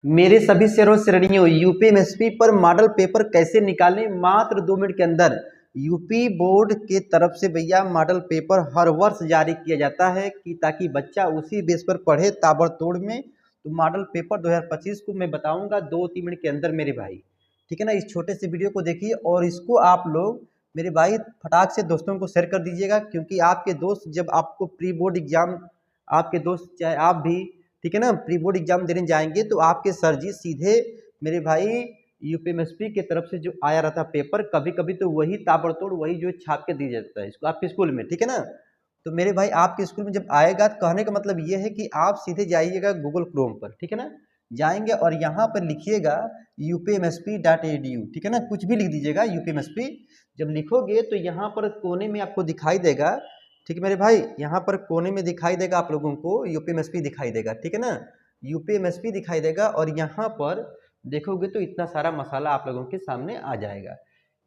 मेरे सभी शेयरों श्रेणियों यूपीएमएसपी पर मॉडल पेपर कैसे निकालें मात्र 2 मिनट के अंदर। यूपी बोर्ड के तरफ से भैया मॉडल पेपर हर वर्ष जारी किया जाता है कि ताकि बच्चा उसी बेस पर पढ़े ताबड़तोड़ में। तो मॉडल पेपर 2025 को मैं बताऊंगा 2-3 मिनट के अंदर मेरे भाई, ठीक है ना। इस छोटे से वीडियो को देखिए और इसको आप लोग मेरे भाई फटाक से दोस्तों को शेयर कर दीजिएगा, क्योंकि आपके दोस्त जब आपको प्री बोर्ड एग्जाम, आपके दोस्त चाहे आप भी, ठीक है ना, प्री बोर्ड एग्जाम देने जाएंगे तो आपके सर जी सीधे मेरे भाई यूपीएमएसपी की तरफ से जो आया रहता पेपर, कभी कभी तो वही ताबड़तोड़ वही जो छाप के दिया जाता है इसको आपके स्कूल में, ठीक है ना। तो मेरे भाई आपके स्कूल में जब आएगा तो कहने का मतलब ये है कि आप सीधे जाइएगा गूगल क्रोम पर, ठीक है ना, जाएंगे और यहाँ पर लिखिएगा upmsp.edu, ठीक है ना, कुछ भी लिख दीजिएगा यूपीएमएसपी। जब लिखोगे तो यहाँ पर कोने में आपको दिखाई देगा, ठीक है मेरे भाई, यहाँ पर कोने में दिखाई देगा आप लोगों को यूपीएमएसपी दिखाई देगा, ठीक है ना, यूपीएमएसपी दिखाई देगा। और यहाँ पर देखोगे तो इतना सारा मसाला आप लोगों के सामने आ जाएगा।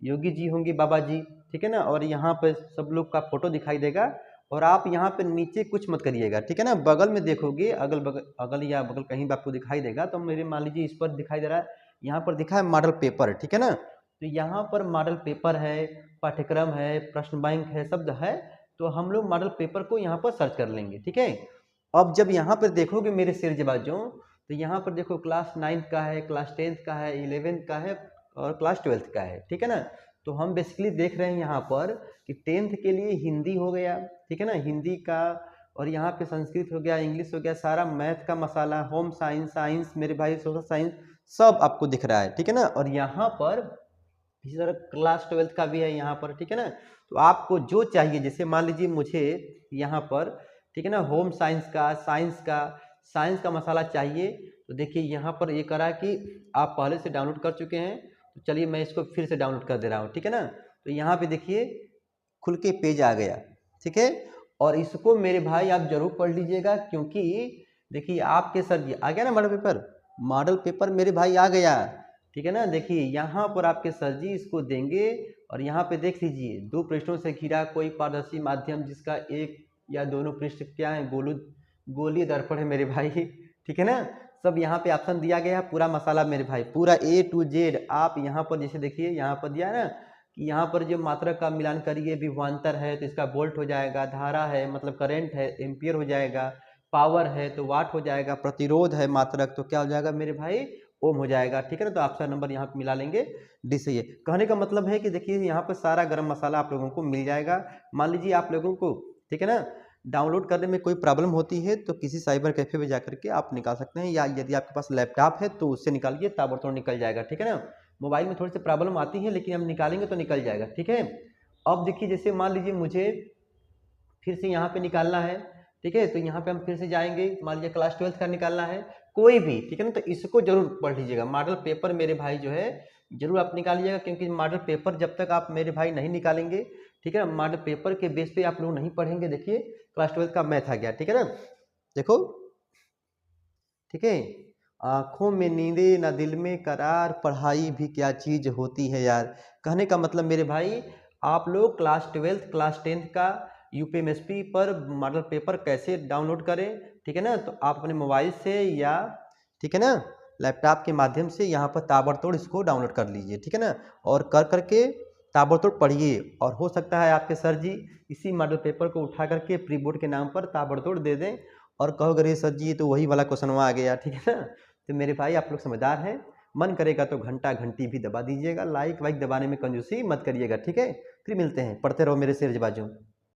योगी जी होंगे, बाबा जी, ठीक है ना, और यहाँ पर सब लोग का फोटो दिखाई देगा। और आप यहाँ पर नीचे कुछ मत करिएगा, ठीक है ना, बगल में देखोगे, अगल या बगल कहीं भी आपको दिखाई देगा। तो मेरे मान लीजिए इस पर दिखाई दे रहा है, यहाँ पर दिखा है मॉडल पेपर, ठीक है ना। तो यहाँ पर मॉडल पेपर है, पाठ्यक्रम है, प्रश्न बैंक है, शब्द है। तो हम लोग मॉडल पेपर को यहाँ पर सर्च कर लेंगे, ठीक है। अब जब यहाँ पर देखोगे मेरे शेरजबाजों, तो यहाँ पर देखो क्लास 9 का है, क्लास 10 का है, 11 का है और क्लास 12 का है, ठीक है ना। तो हम बेसिकली देख रहे हैं यहाँ पर कि 10th के लिए हिंदी हो गया, ठीक है ना, हिंदी का, और यहाँ पे संस्कृत हो गया, इंग्लिश हो गया, सारा मैथ का मसाला, होम साइंस, साइंस मेरे भाई, सोशल साइंस, सब आपको दिख रहा है, ठीक है ना। और यहाँ पर इसी तरह क्लास 12 का भी है यहाँ पर, ठीक है ना। तो आपको जो चाहिए, जैसे मान लीजिए मुझे यहाँ पर, ठीक है ना, होम साइंस का, साइंस का मसाला चाहिए। तो देखिए यहाँ पर ये करा कि आप पहले से डाउनलोड कर चुके हैं, तो चलिए मैं इसको फिर से डाउनलोड कर दे रहा हूँ, ठीक है ना। तो यहाँ पे देखिए खुल के पेज आ गया, ठीक है। और इसको मेरे भाई आप जरूर पढ़ लीजिएगा, क्योंकि देखिए आपके सर जी आ गया ना मॉडल पेपर मेरे भाई आ गया, ठीक है ना। देखिए यहाँ पर आपके सर जी इसको देंगे और यहाँ पे देख लीजिए 2 पृष्ठों से घिरा कोई पारदर्शी माध्यम जिसका एक या दोनों पृष्ठ क्या है, गोलीय दर्पण है मेरे भाई, ठीक है ना। सब यहाँ पे ऑप्शन दिया गया है, पूरा मसाला मेरे भाई, पूरा A to Z। आप यहाँ पर जैसे देखिए यहाँ पर दिया है ना कि यहाँ पर जो मात्रा का मिलान करिए, विभवांतर है तो इसका वोल्ट हो जाएगा, धारा है मतलब करंट है एम्पियर हो जाएगा, पावर है तो वाट हो जाएगा, प्रतिरोध है मात्रक तो क्या हो जाएगा मेरे भाई, ओम हो जाएगा, ठीक है ना। तो ऑप्शन नंबर यहाँ पे मिला लेंगे डी से। ये कहने का मतलब है कि देखिए यहाँ पर सारा गरम मसाला आप लोगों को मिल जाएगा। मान लीजिए आप लोगों को, ठीक है ना, डाउनलोड करने में कोई प्रॉब्लम होती है तो किसी साइबर कैफे में जाकर के आप निकाल सकते हैं, या यदि आपके पास लैपटॉप है तो उससे निकालिए, ताबड़तोड़ निकल जाएगा, ठीक है ना। मोबाइल में थोड़ी सी प्रॉब्लम आती है लेकिन हम निकालेंगे तो निकल जाएगा, ठीक है। अब देखिए जैसे मान लीजिए मुझे फिर से यहाँ पे निकालना है, ठीक है, तो यहाँ पे हम फिर से जाएंगे, मान लीजिए क्लास 12 का निकालना है कोई भी, ठीक है ना। तो इसको जरूर पढ़ लीजिएगा, मॉडल पेपर मेरे भाई जो है जरूर आप निकालिएगा, क्योंकि मॉडल पेपर जब तक आप मेरे भाई नहीं निकालेंगे, ठीक है ना, मॉडल पेपर के बेस पे आप लोग नहीं पढ़ेंगे। देखिए क्लास 12 का मैथ आ गया, ठीक है ना, देखो, ठीक है। आंखों में नींदे न दिल में करार, पढ़ाई भी क्या चीज होती है यार। कहने का मतलब मेरे भाई आप लोग क्लास 12 क्लास 10 का यूपीएमएसपी पर मॉडल पेपर कैसे डाउनलोड करें, ठीक है ना। तो आप अपने मोबाइल से या, ठीक है ना, लैपटॉप के माध्यम से यहाँ पर ताबड़तोड़ इसको डाउनलोड कर लीजिए, ठीक है ना। और कर करके ताबड़तोड़ पढ़िए, और हो सकता है आपके सर जी इसी मॉडल पेपर को उठा करके प्री बोर्ड के नाम पर ताबड़तोड़ दे दें और कहोगे अरे सर जी तो वही वाला क्वेश्चन आ गया, ठीक है ना। तो मेरे भाई आप लोग समझदार हैं, मन करेगा तो घंटा घंटी भी दबा दीजिएगा, लाइक वाइक दबाने में कंजूसी मत करिएगा, ठीक है। फिर मिलते हैं, पढ़ते रहो मेरे शेर बाजू।